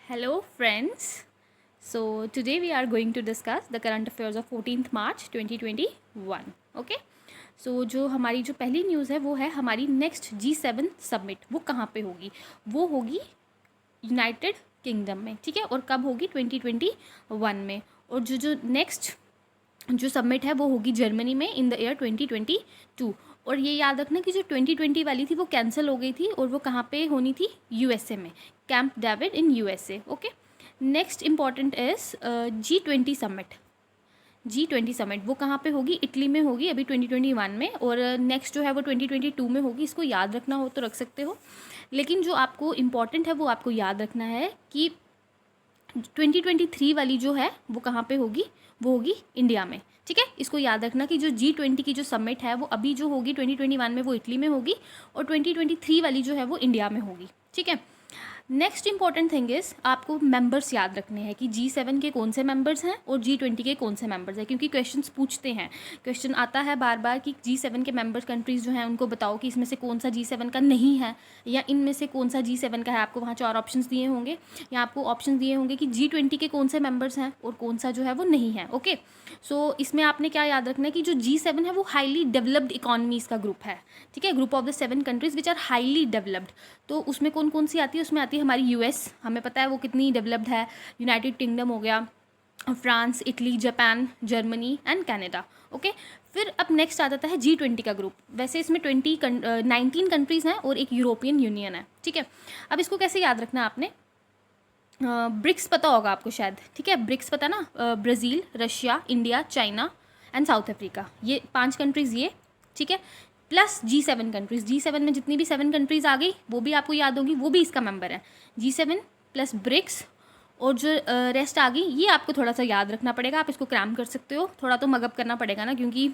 Hello friends. So today we are going to discuss the current affairs of 14th March 2021. Okay. So जो हमारी जो पहली news है वो है हमारी नेक्स्ट G7 समिट वो कहाँ पे होगी। वो होगी यूनाइटेड किंगडम में, ठीक है। और कब होगी 2021 में। और जो नेक्स्ट जो समिट है वो होगी जर्मनी में इन द ईयर 2022। और ये याद रखना कि जो 2020 वाली थी वो कैंसिल हो गई थी और वो कहाँ पे होनी थी, यूएसए में, camp David in USA. Okay. Next important is G20 summit. G20 summit वो कहाँ पे होगी, इटली में होगी अभी 2021 में। और नेक्स्ट जो है वो 2022 में होगी। इसको याद रखना हो तो रख सकते हो, लेकिन जो आपको इम्पॉर्टेंट है वो आपको याद रखना है कि 2023 वाली जो है वो कहाँ पे होगी, वो होगी इंडिया में, ठीक है। इसको याद रखना कि जो G20 की जो समिट है वो अभी जो होगी 2021 में वो इटली में होगी और 2023 वाली जो है वो इंडिया में होगी, ठीक है। नेक्स्ट इंपॉर्टेंट थिंग इज आपको मेंबर्स याद रखने हैं कि G7 के कौन से मेंबर्स हैं और G20 के कौन से मेंबर्स हैं, क्योंकि क्वेश्चंस पूछते हैं, क्वेश्चन आता है बार बार कि G7 के मेंबर कंट्रीज़ जो हैं उनको बताओ कि इसमें से कौन सा G7 का नहीं है या इनमें से कौन सा G7 का है। आपको वहाँ 4 ऑप्शंस दिए होंगे या आपको ऑप्शन दिए होंगे कि G20 के कौन से मेंबर्स हैं और कौन सा जो है वो नहीं है। ओके। सो इसमें आपने क्या याद रखना है कि जो G7 है वो हाईली डेवलप्ड इकॉनमीज़ का ग्रुप है, ठीक है। Group of the 7 countries which are highly developed. तो उसमें कौन कौन सी आती है, उसमें आती है हमारी यूएस, हमें पता है वो कितनी डेवलप्ड है। यूनाइटेड किंगडम हो गया, France, Italy, Japan, Germany and Canada. Okay. फिर अब नेक्स्ट आ जाता है G20 का ग्रुप। वैसे इसमें 19 कंट्रीज़ हैं और एक यूरोपियन यूनियन है, ठीक है। अब इसको कैसे याद रखना है आपने, ब्रिक्स पता होगा आपको शायद, ठीक है। ब्रिक्स पता ना, Brazil, Russia, India, China and south Africa, ये 5 कंट्रीज़ ये, ठीक है। प्लस G7 कंट्रीज़, G7 में जितनी भी 7 कंट्रीज़ आ गई वो भी आपको याद होगी, वो भी इसका मेंबर है। G7 प्लस ब्रिक्स और जो रेस्ट आ गई ये आपको थोड़ा सा याद रखना पड़ेगा। आप इसको क्रैम कर सकते हो, थोड़ा तो मगअप करना पड़ेगा ना, क्योंकि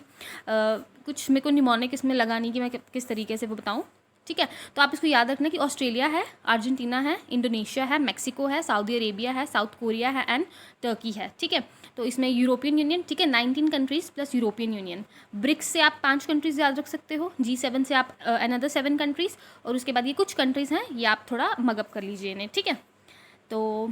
कुछ मेरे को निमोनिक इसमें लगा नहीं कि मैं किस तरीके से वो बताऊँ, ठीक है। तो आप इसको याद रखना कि ऑस्ट्रेलिया है, अर्जेंटीना है, इंडोनेशिया है, मैक्सिको है, सऊदी अरेबिया है, साउथ कोरिया है एंड टर्की है, ठीक है। तो इसमें यूरोपियन यूनियन, ठीक है, 19 countries plus European Union. BRICS से आप 5 कंट्रीज़ याद रख सकते हो, G7 से आप अनदर 7 कंट्रीज़, और उसके बाद ये कुछ कंट्रीज़ हैं ये आप थोड़ा मगअप कर लीजिए इन्हें, ठीक है। तो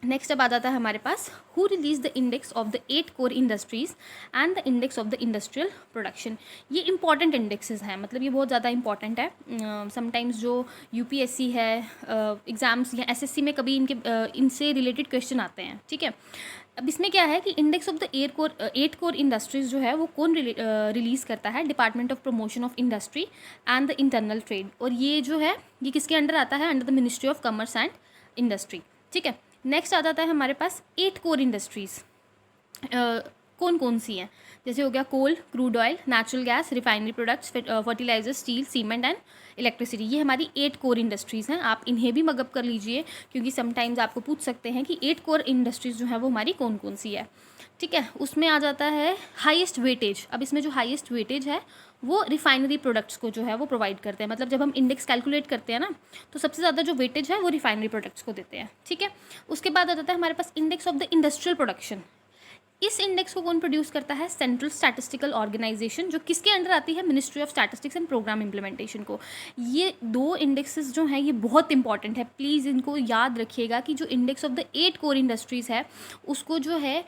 नेक्स्ट अब आ जाता है हमारे पास, who release the index of the 8 core industries and the index of the industrial production. ये इंपॉर्टेंट इंडेक्सेस हैं, मतलब ये बहुत ज़्यादा इंपॉर्टेंट है। समटाइम्स जो UPSC है एग्ज़ाम्स या SSC में कभी इनसे रिलेटेड क्वेश्चन आते हैं, ठीक है। अब इसमें क्या है कि index of the 8 core industries जो है वो कौन रिलीज़ करता है, department of promotion of industry and the internal trade. और ये जो है ये किसके अंडर आता है, under the ministry of commerce and industry, ठीक है। नेक्स्ट आ जाता है हमारे पास 8 कोर इंडस्ट्रीज़ कौन कौन सी हैं, जैसे हो गया coal, crude oil, natural gas, refinery products, fertiliser, steel, cement and electricity. ये हमारी 8 कोर इंडस्ट्रीज़ हैं। आप इन्हें भी मगअप कर लीजिए, क्योंकि समटाइम्स आपको पूछ सकते हैं कि 8 कोर इंडस्ट्रीज़ जो है वो हमारी कौन कौन सी है, ठीक है। उसमें आ जाता है हाईएस्ट वेटेज। अब इसमें जो हाईएस्ट वेटेज है वो रिफाइनरी प्रोडक्ट्स को जो है वो प्रोवाइड करते हैं। मतलब जब हम इंडेक्स कैलकुलेट करते हैं ना, तो सबसे ज़्यादा जो वेटेज है वो रिफाइनरी प्रोडक्ट्स को देते हैं, ठीक है। उसके बाद आ जाता है हमारे पास index of the industrial production. इस इंडेक्स को कौन प्रोड्यूस करता है, सेंट्रल स्टैटिस्टिकल ऑर्गेनाइजेशन, जो किसके अंडर आती है, ministry of statistics and programme implementation को। ये 2 इंडेक्सेस जो हैं ये बहुत इंपॉर्टेंट है, प्लीज़ इनको याद रखिएगा कि जो index of the 8 core industries है उसको जो है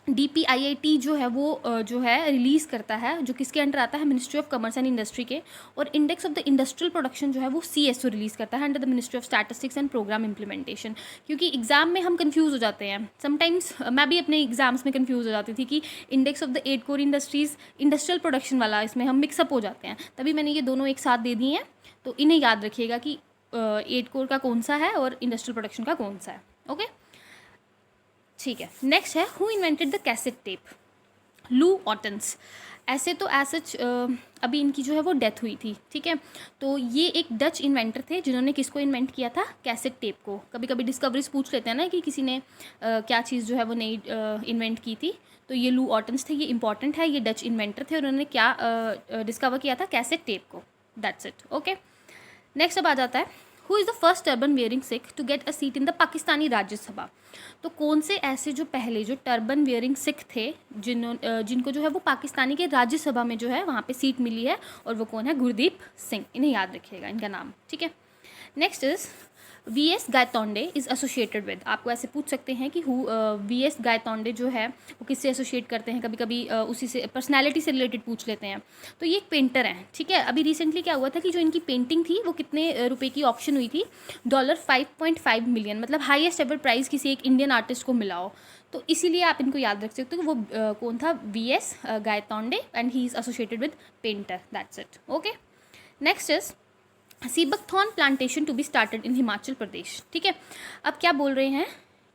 DPIIT जो है वो जो है रिलीज़ करता है, जो किसके अंडर आता है, ministry of commerce and industry के। और index of the industrial production जो है वो CSO रिलीज़ करता है under the ministry of statistics and programme implementation. क्योंकि एग्जाम में हम कंफ्यूज हो जाते हैं समटाइम्स, मैं भी अपने एग्जाम्स में कंफ्यूज हो जाती थी कि index of the 8 core industries industrial production वाला, इसमें हम मिक्सअप हो जाते हैं। तभी मैंने ये दोनों एक साथ दे दिए हैं, तो इन्हें याद रखिएगा कि 8 कोर का कौन सा है और इंडस्ट्रियल प्रोडक्शन का कौन सा है। ओके, ठीक है। नेक्स्ट है who invented the cassette tape, लू ऑटन्स। ऐसे तो सच अभी इनकी जो है वो डेथ हुई थी, ठीक है। तो ये एक डच इन्वेंटर थे जिन्होंने किसको इन्वेंट किया था, कैसेट टेप को। कभी कभी डिस्कवरीज पूछ लेते हैं ना कि किसी ने क्या चीज़ जो है वो नई इन्वेंट की थी, तो ये लू ऑटन्स थे, ये इंपॉर्टेंट है। ये डच इन्वेंटर थे और उन्होंने क्या डिस्कवर किया था, कैसेट टेप को। That's it. ओके, नेक्स्ट अब आ जाता है who is the first turban wearing Sikh to get a seat in the Pakistani Rajya Sabha. तो कौन से ऐसे जो पहले जो टर्बन वेयरिंग सिख थे जिनको जो है वो पाकिस्तानी के राज्यसभा में जो है वहाँ पे सीट मिली है, और वो कौन है, गुरदीप सिंह। इन्हें याद रखिएगा इनका नाम, ठीक है। Next is VS. Gaitonde is associated with, आपको ऐसे पूछ सकते हैं कि वी.एस. गायतोंडे जो है वो किससे एसोसिएट करते हैं, कभी कभी उसी से पर्सनैलिटी से रिलेटेड पूछ लेते हैं। तो ये एक पेंटर हैं, ठीक है। अभी रिसेंटली क्या हुआ था कि जो इनकी पेंटिंग थी वो कितने रुपए की ऑप्शन हुई थी, $5.5 मिलियन, मतलब हाईएस्ट एवर प्राइस किसी एक इंडियन आर्टिस्ट को मिला हो। तो इसीलिए आप इनको याद रख सकते हो कि वो कौन था, V S. Gaitonde, and he is associated with painter, that's it. Okay, next is sea buckthorn plantation to be started in Himachal Pradesh, ठीक है। अब क्या बोल रहे हैं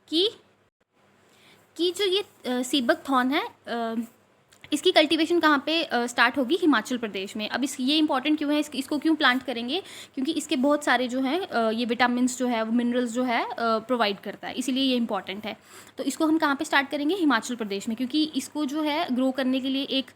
कि जो ये सीबकथॉर्न है, इसकी कल्टीवेशन कहाँ पे स्टार्ट होगी, हिमाचल प्रदेश में। अब ये इंपॉर्टेंट क्यों है, इसको क्यों प्लांट करेंगे, क्योंकि इसके बहुत सारे जो हैं ये विटामिन्स जो है वो मिनरल्स जो है प्रोवाइड करता है, इसीलिए ये इंपॉर्टेंट है। तो इसको हम कहाँ पे स्टार्ट करेंगे, हिमाचल प्रदेश में, क्योंकि इसको जो है ग्रो करने के लिए एक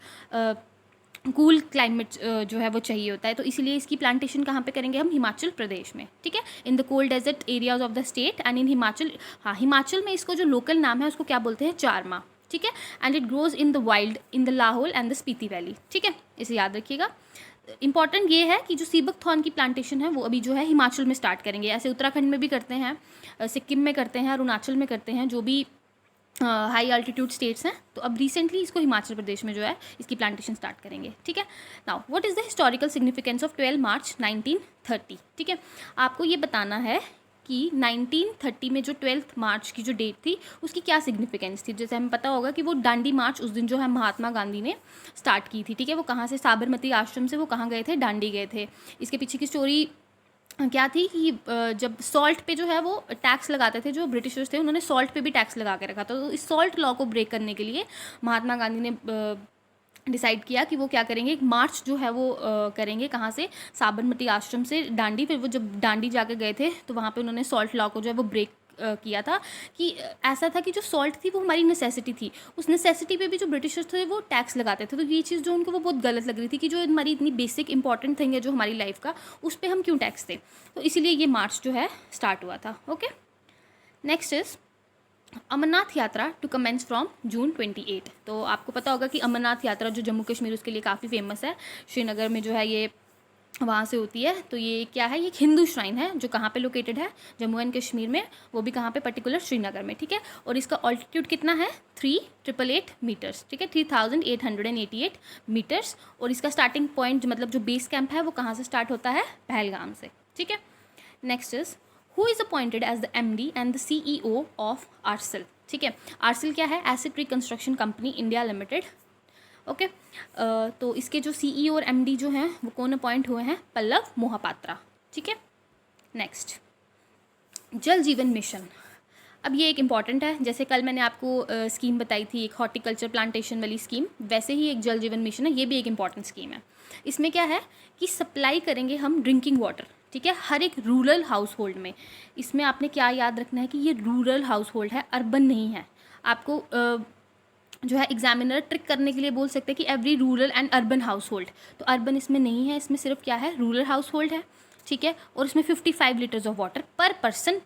कूल क्लाइमेट जो है वो चाहिए होता है। तो इसीलिए इसकी प्लांटेशन कहाँ पे करेंगे हम, हिमाचल प्रदेश में, ठीक है, in the cold desert areas of the state and in Himachal. हाँ, हिमाचल में इसको जो लोकल नाम है उसको क्या बोलते हैं, चारमा, ठीक है। And it grows in the wild in the Lahaul and the Spiti valley, ठीक है, इसे याद रखिएगा। इंपॉर्टेंट ये है कि जो सीबकथॉर्न की प्लांटेशन है वो अभी जो है हिमाचल में स्टार्ट करेंगे। ऐसे उत्तराखंड में भी करते हैं, सिक्किम में करते हैं, अरुणाचल में करते हैं, जो भी हाई अल्टीट्यूड स्टेट्स हैं। तो अब रिसेंटली इसको हिमाचल प्रदेश में जो है इसकी प्लांटेशन स्टार्ट करेंगे, ठीक है। Now what is the historical significance of 12 मार्च 1930, ठीक है। आपको ये बताना है कि 1930 में जो 12 मार्च की जो डेट थी उसकी क्या सिग्निफिकेंस थी। जैसे हमें पता होगा कि वो दांडी मार्च उस दिन जो है महात्मा गांधी ने स्टार्ट की थी, ठीक है। वो कहाँ से, साबरमती आश्रम से वो कहाँ गए थे, दांडी गए थे। इसके पीछे की स्टोरी क्या थी कि जब सॉल्ट पे जो है वो टैक्स लगाते थे, जो ब्रिटिशर्स थे उन्होंने सॉल्ट पे भी टैक्स लगा के रखा था। तो इस सॉल्ट लॉ को ब्रेक करने के लिए महात्मा गांधी ने डिसाइड किया कि वो क्या करेंगे, एक मार्च जो है वो करेंगे, कहाँ से, साबरमती आश्रम से दांडी। फिर वो जब दांडी जाके गए थे तो वहाँ पे उन्होंने सॉल्ट लॉ को जो है वो ब्रेक किया था। कि ऐसा था कि जो सॉल्ट थी वो हमारी नेसेसिटी थी, उस नेसेसिटी पे भी जो ब्रिटिशर्स थे वो टैक्स लगाते थे। तो ये चीज़ जो उनको वो बहुत गलत लग रही थी कि जो हमारी इतनी बेसिक इंपॉर्टेंट थिंग है जो हमारी लाइफ का, उस पर हम क्यों टैक्स दें। तो इसीलिए ये मार्च जो है स्टार्ट हुआ था। ओके, नेक्स्ट इज़ अमरनाथ यात्रा टू कमेंस फ्रॉम जून 28। तो आपको पता होगा कि अमरनाथ यात्रा जो जम्मू कश्मीर उसके लिए काफ़ी फेमस है, श्रीनगर में जो है ये वहाँ से होती है। तो ये क्या है, ये एक हिंदू श्राइन है जो कहाँ पे लोकेटेड है, जम्मू एंड कश्मीर में, वो भी कहाँ पे, पर्टिकुलर श्रीनगर में, ठीक है। और इसका ऑल्टीट्यूड कितना है, 3888 मीटर्स, ठीक है, 3888 मीटर्स। और इसका स्टार्टिंग पॉइंट मतलब जो बेस कैंप है वो कहाँ से स्टार्ट होता है, पहलगाम से, ठीक है। Next is who is appointed as the MD and the CEO of ARCIL, ठीक है। आरसेल क्या है, asset reconstruction company India limited, okay. तो इसके जो CEO और MD जो हैं वो कौन अपॉइंट हुए हैं, पल्लव मोहपात्रा, ठीक है। नेक्स्ट, जल जीवन मिशन। अब ये एक इम्पॉर्टेंट है, जैसे कल मैंने आपको स्कीम बताई थी एक हॉर्टिकल्चर प्लांटेशन वाली स्कीम, वैसे ही एक जल जीवन मिशन है, ये भी एक इम्पॉर्टेंट स्कीम है। इसमें क्या है कि सप्लाई करेंगे हम ड्रिंकिंग वाटर, ठीक है, हर एक रूरल हाउस होल्ड में। इसमें आपने क्या याद रखना है कि ये रूरल हाउस होल्ड है, अर्बन नहीं है। आपको जो है एग्जामिनर ट्रिक करने के लिए बोल सकते हैं कि every rural and urban house hold, तो अर्बन इसमें नहीं है, इसमें सिर्फ क्या है, रूरल हाउस होल्ड है, ठीक है। और इसमें 55 litres of water per person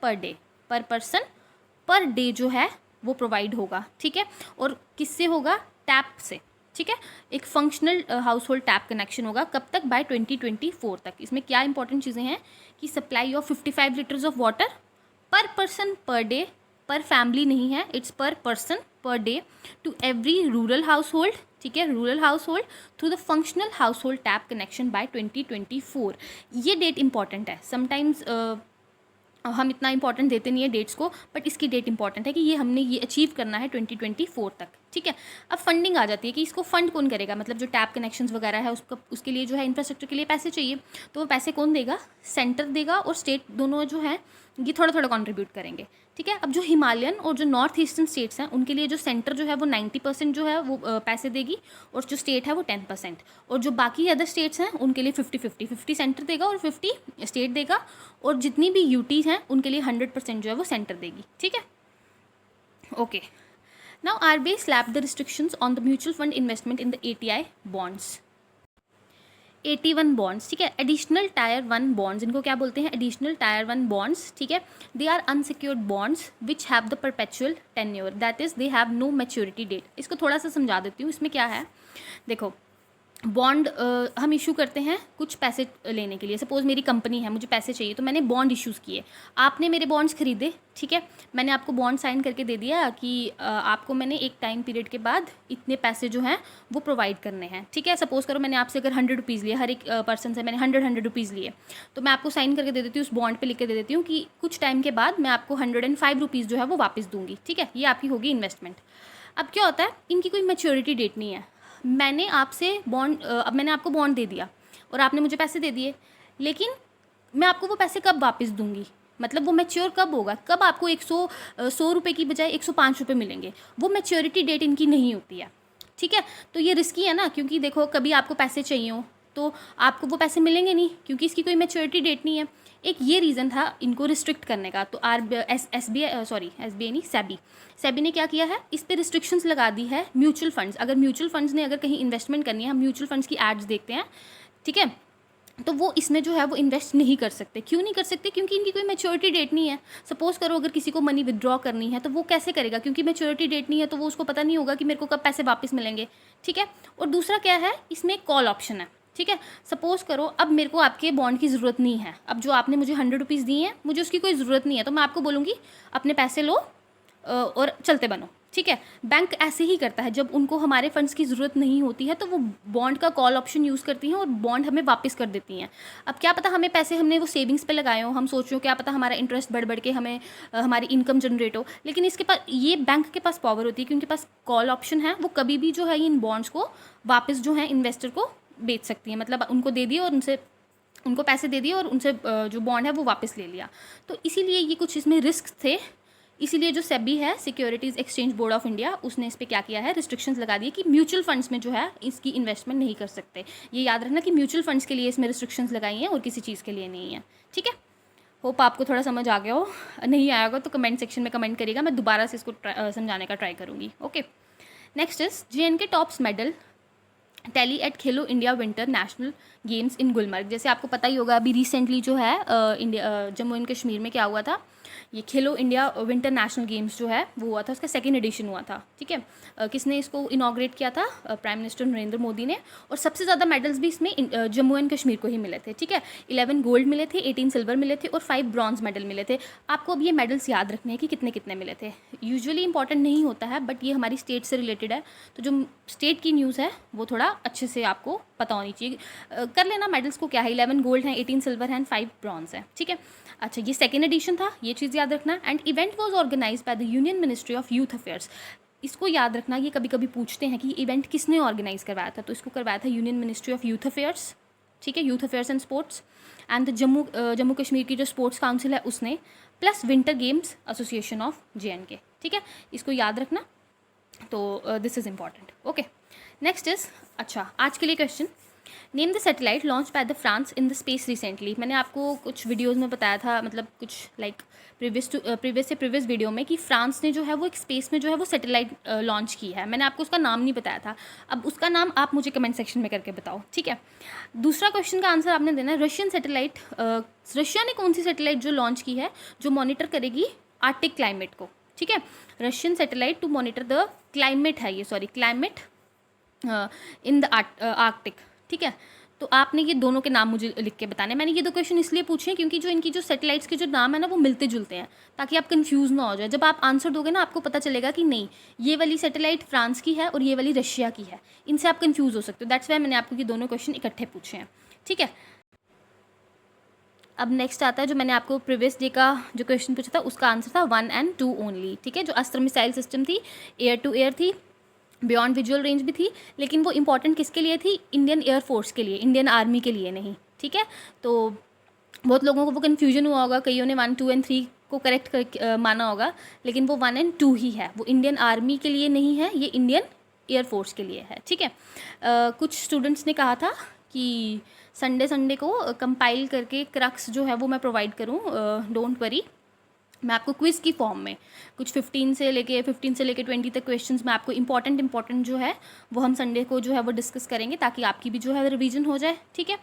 per day जो है वो प्रोवाइड होगा, ठीक है। और किससे होगा, टैप से, ठीक है। एक functional household tap connection होगा, कब तक, बाय 2024 तक। इसमें क्या इंपॉर्टेंट चीज़ें हैं कि supply of 55 litres of water per person per day, per family नहीं है, it's per person per day to every rural household, ठीक है, rural household through the functional household tap connection by 2024। ये date important है। Sometimes हम इतना important देते नहीं है डेट्स को, बट इसकी डेट इंपॉर्टेंट है कि ये हमने ये अचीव करना है 2024 तक, ठीक है। अब फंडिंग आ जाती है कि इसको फंड कौन करेगा, मतलब जो टैप कनेक्शंस वगैरह है उसके लिए जो है इंफ्रास्ट्रक्चर के लिए पैसे चाहिए, तो वो पैसे कौन देगा, सेंटर देगा और स्टेट दोनों जो है ये थोड़ा थोड़ा कंट्रीब्यूट करेंगे, ठीक है। अब जो हिमालयन और जो नॉर्थ ईस्टर्न स्टेट्स हैं उनके लिए जो सेंटर जो है वो 90% जो है वो पैसे देगी, और जो स्टेट है वो 10%, और जो बाकी अदर स्टेट्स हैं उनके लिए 50-50 सेंटर देगा और 50 स्टेट देगा, और जितनी भी यूटीज़ हैं उनके लिए 100% जो है वो सेंटर देगी, ठीक है। Okay, now RBI slap the restrictions on the mutual fund investment in the ATI bonds, 81 bonds, ठीक है, एडिशनल टायर 1 बॉन्ड्स, इनको क्या बोलते हैं, एडिशनल टायर 1 बॉन्ड्स, ठीक है। They are unsecured bonds which have the perpetual tenure, that is they have no maturity date. इसको थोड़ा सा समझा देती हूँ, इसमें क्या है, देखो बॉन्ड हम इशू करते हैं कुछ पैसे लेने के लिए। सपोज़ मेरी कंपनी है, मुझे पैसे चाहिए, तो मैंने बॉन्ड इशूज़ किए, आपने मेरे बॉन्ड्स खरीदे, ठीक है, मैंने आपको बॉन्ड साइन करके दे दिया कि आपको मैंने एक टाइम पीरियड के बाद इतने पैसे जो हैं वो प्रोवाइड करने हैं, ठीक है। सपोज़ करो मैंने आपसे अगर 100 रुपीज़ लिए, हर एक पर्सन से मैंने 100 रुपीज़ लिए, तो मैं आपको साइन करके दे देती हूँ, उस बॉन्ड पर लिख के दे देती हूँ कि कुछ टाइम के बाद मैं आपको 105 रुपीज़ जो है वो वापस दूँगी, ठीक है। ये आपकी होगी इन्वेस्टमेंट। अब क्या होता है, इनकी कोई मैच्योरिटी डेट नहीं है। मैंने आपसे बॉन्ड अब मैंने आपको बॉन्ड दे दिया और आपने मुझे पैसे दे दिए, लेकिन मैं आपको वो पैसे कब वापस दूंगी, मतलब वो मैच्योर कब होगा, कब आपको 100 रुपये की बजाय 105 रुपये मिलेंगे, वो मैच्योरिटी डेट इनकी नहीं होती है, ठीक है। तो ये रिस्की है ना, क्योंकि देखो कभी आपको पैसे चाहिए हो तो आपको वो पैसे मिलेंगे नहीं, क्योंकि इसकी कोई मैच्योरिटी डेट नहीं है। एक ये रीज़न था इनको रिस्ट्रिक्ट करने का। तो एस बी आई नहीं, सेबी ने क्या किया है, इस पर रिस्ट्रिक्शंस लगा दी है। म्यूचुअल फंड्स, अगर म्यूचुअल फंड्स ने अगर कहीं इन्वेस्टमेंट करनी है, हम म्यूचुअल फंड्स की एड्स देखते हैं, ठीक है, तो वो इसमें जो है वो इन्वेस्ट नहीं कर सकते। क्यों नहीं कर सकते, क्योंकि इनकी कोई मैच्योरिटी डेट नहीं है। सपोज़ करो अगर किसी को मनी विदड्रॉ करनी है तो वो कैसे करेगा, क्योंकि मैच्योरिटी डेट नहीं है, तो वो उसको पता नहीं होगा कि मेरे को कब पैसे वापस मिलेंगे, ठीक है। और दूसरा क्या है, इसमें कॉल ऑप्शन है, ठीक है। सपोज़ करो अब मेरे को आपके बॉन्ड की ज़रूरत नहीं है, अब जो आपने मुझे 100 रुपीज़ दिए हैं, मुझे उसकी कोई ज़रूरत नहीं है, तो मैं आपको बोलूँगी अपने पैसे लो और चलते बनो, ठीक है। बैंक ऐसे ही करता है, जब उनको हमारे फंड्स की ज़रूरत नहीं होती है तो वो बॉन्ड का कॉल ऑप्शन यूज़ करती हैं और बॉन्ड हमें वापस कर देती हैं। अब क्या पता हमें पैसे हमने वो सेविंग्स पे लगाए हो, हम सोच रहे हो क्या पता हमारा इंटरेस्ट बढ़ बढ़ के हमें हमारी इनकम जनरेट हो, लेकिन इसके पास, ये बैंक के पास पावर होती है कि उनके पास कॉल ऑप्शन है, वो कभी भी जो है इन बॉन्ड्स को वापस जो है इन्वेस्टर को बेच सकती है। मतलब उनको दे दिए और उनको पैसे दे दिए और उनसे जो बॉन्ड है वो वापस ले लिया। तो इसीलिए ये कुछ इसमें रिस्क थे, इसीलिए जो सेबी है, securities exchange board of India, उसने इस पर क्या किया है, रिस्ट्रिक्शंस लगा दिए कि म्यूचुअल फंड्स में जो है इसकी इन्वेस्टमेंट नहीं कर सकते। ये याद रखना कि म्यूचुअल फंड्स के लिए इसमें रिस्ट्रिक्शंस लगाई हैं और किसी चीज़ के लिए नहीं है, ठीक है। होप आपको थोड़ा समझ आ गया हो, नहीं आया होगा तो कमेंट सेक्शन में कमेंट करिएगा, मैं दोबारा से इसको समझाने का ट्राई करूँगी। Okay, next is JNK tops medal tally at Khelo India winter national games in Gulmarg. जैसे आपको पता ही होगा अभी रिसेंटली जो है जम्मू एंड कश्मीर में क्या हुआ था, ये खेलो इंडिया विंटर नेशनल गेम्स जो है वो हुआ था, उसका सेकेंड एडिशन हुआ था, ठीक है। किसने इसको इनाग्रेट किया था, प्राइम मिनिस्टर नरेंद्र मोदी ने। और सबसे ज़्यादा मेडल्स भी इसमें जम्मू एंड कश्मीर को ही मिले थे, ठीक है। 11 गोल्ड मिले थे, 18 सिल्वर मिले थे और 5 ब्रॉन्ज मेडल मिले थे। आपको अब ये मेडल्स याद रखने हैं कि कितने कितने मिले थे। यूजुअली इंपॉर्टेंट नहीं होता है, बट ये हमारी स्टेट से रिलेटेड है, तो जो स्टेट की न्यूज़ है वो थोड़ा अच्छे से आपको पता होनी चाहिए। कर लेना मेडल्स को क्या है, 11 गोल्ड हैं, 18 सिल्वर हैं, 5 ब्रॉन्ज हैं, ठीक है। अच्छा, ये सेकेंड एडिशन था, ये चीज़ याद रखना। And event was organised by the union ministry of youth affairs. इसको याद रखना, ये कभी कभी पूछते हैं कि इवेंट किसने ऑर्गेनाइज करवाया था, तो इसको करवाया था union ministry of youth affairs, ठीक है, youth affairs and sports. And Jammu Kashmir की जो स्पोर्ट्स काउंसिल है उसने, plus winter games association of JNK, ठीक है, इसको याद रखना। तो this is important. Okay, next is, अच्छा आज के लिए question, name the satellite launch by the France in the space recently. मैंने आपको कुछ वीडियोस में बताया था, मतलब कुछ लाइक प्रीवियस वीडियो में, कि फ्रांस ने जो है वो एक स्पेस में जो है वो सैटेलाइट लॉन्च की है। मैंने आपको उसका नाम नहीं बताया था, अब उसका नाम आप मुझे कमेंट सेक्शन में करके बताओ, ठीक है। दूसरा क्वेश्चन का आंसर आपने देना है, रशियन सैटेलाइट, रशिया ने कौन सी सैटेलाइट जो लॉन्च की है जो मॉनिटर करेगी आर्टिक क्लाइमेट को, ठीक है। Russian satellite to monitor the climate है ये, sorry climate in the Arctic, ठीक है। तो आपने ये दोनों के नाम मुझे लिख के बताने। मैंने ये दो क्वेश्चन इसलिए पूछे हैं क्योंकि जो इनकी जो सैटेलाइट्स के जो नाम है ना वो मिलते जुलते हैं, ताकि आप कंफ्यूज ना हो जाए। जब आप आंसर दोगे ना आपको पता चलेगा कि नहीं ये वाली सैटेलाइट फ्रांस की है और ये वाली रशिया की है, इनसे आप कंफ्यूज हो सकते हो। दैट्स वाई मैंने आपको ये दोनों क्वेश्चन इकट्ठे पूछे हैं, ठीक है। अब नेक्स्ट आता है जो मैंने आपको प्रीवियस डे का जो क्वेश्चन पूछा था, उसका आंसर था 1 and 2 ओनली, ठीक है। जो अस्त्र मिसाइल सिस्टम थी, एयर टू एयर थी, बियॉन्ड विजुअल रेंज भी थी, लेकिन वो इंपॉर्टेंट किसके लिए थी, इंडियन एयरफोर्स के लिए, इंडियन आर्मी के लिए नहीं, ठीक है। तो बहुत लोगों को वो कन्फ्यूजन हुआ होगा, कईयों ने 1, 2 and 3 को करेक्ट कर माना होगा, लेकिन वो 1 and 2 ही है, वो इंडियन आर्मी के लिए नहीं है, ये इंडियन एयरफोर्स के लिए है, ठीक है। कुछ स्टूडेंट्स ने कहा था कि संडे को कंपाइल करके क्रक्स जो है वो मैं प्रोवाइड करूँ, डोंट वरी, मैं आपको क्विज़ की फॉर्म में कुछ 15 से लेके 20 तक क्वेश्चंस में आपको इंपॉर्टेंट जो है वो हम संडे को जो है वो डिस्कस करेंगे, ताकि आपकी भी जो है रिवीजन हो जाए, ठीक है।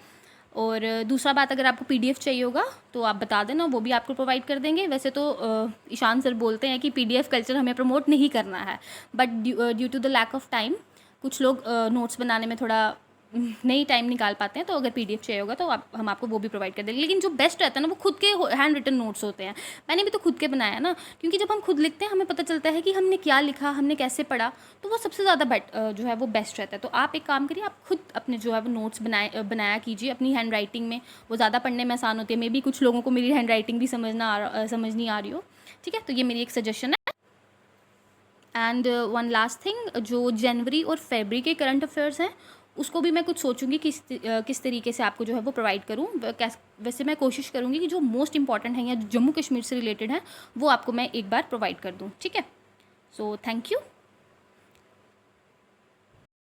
और दूसरा बात, अगर आपको PDF चाहिए होगा तो आप बता देना, वो भी आपको प्रोवाइड कर देंगे। वैसे तो ईशान सर बोलते हैं कि PDF कल्चर हमें प्रमोट नहीं करना है, but due to the lack of time कुछ लोग नोट्स बनाने में थोड़ा नहीं टाइम निकाल पाते हैं तो अगर पीडीएफ चाहिए होगा तो हम आपको वो भी प्रोवाइड कर देंगे। लेकिन जो बेस्ट रहता है ना वो खुद के हैंड रिटन नोट्स होते हैं। मैंने भी तो खुद के बनाया ना, क्योंकि जब हम खुद लिखते हैं हमें पता चलता है कि हमने क्या लिखा, हमने कैसे पढ़ा, तो वो सबसे ज़्यादा जो है वो बेस्ट रहता है। तो आप एक काम करिए, आप खुद अपने जो है वो नोट्स बनाया कीजिए अपनी हैंड राइटिंग में, वो ज़्यादा पढ़ने में आसान होती है। मे बी कुछ लोगों को मेरी हैंड राइटिंग भी समझ नहीं आ रही हो, ठीक है। तो ये मेरी एक सजेशन है। एंड वन लास्ट थिंग, जो जनवरी और फरवरी के करंट अफेयर्स हैं उसको भी मैं कुछ सोचूंगी किस तरीके से आपको जो है वो प्रोवाइड करूँ। वैसे मैं कोशिश करूँगी कि जो मोस्ट इंपॉर्टेंट हैं या जम्मू कश्मीर से रिलेटेड हैं वो आपको मैं एक बार प्रोवाइड कर दूँ, ठीक है। So thank you.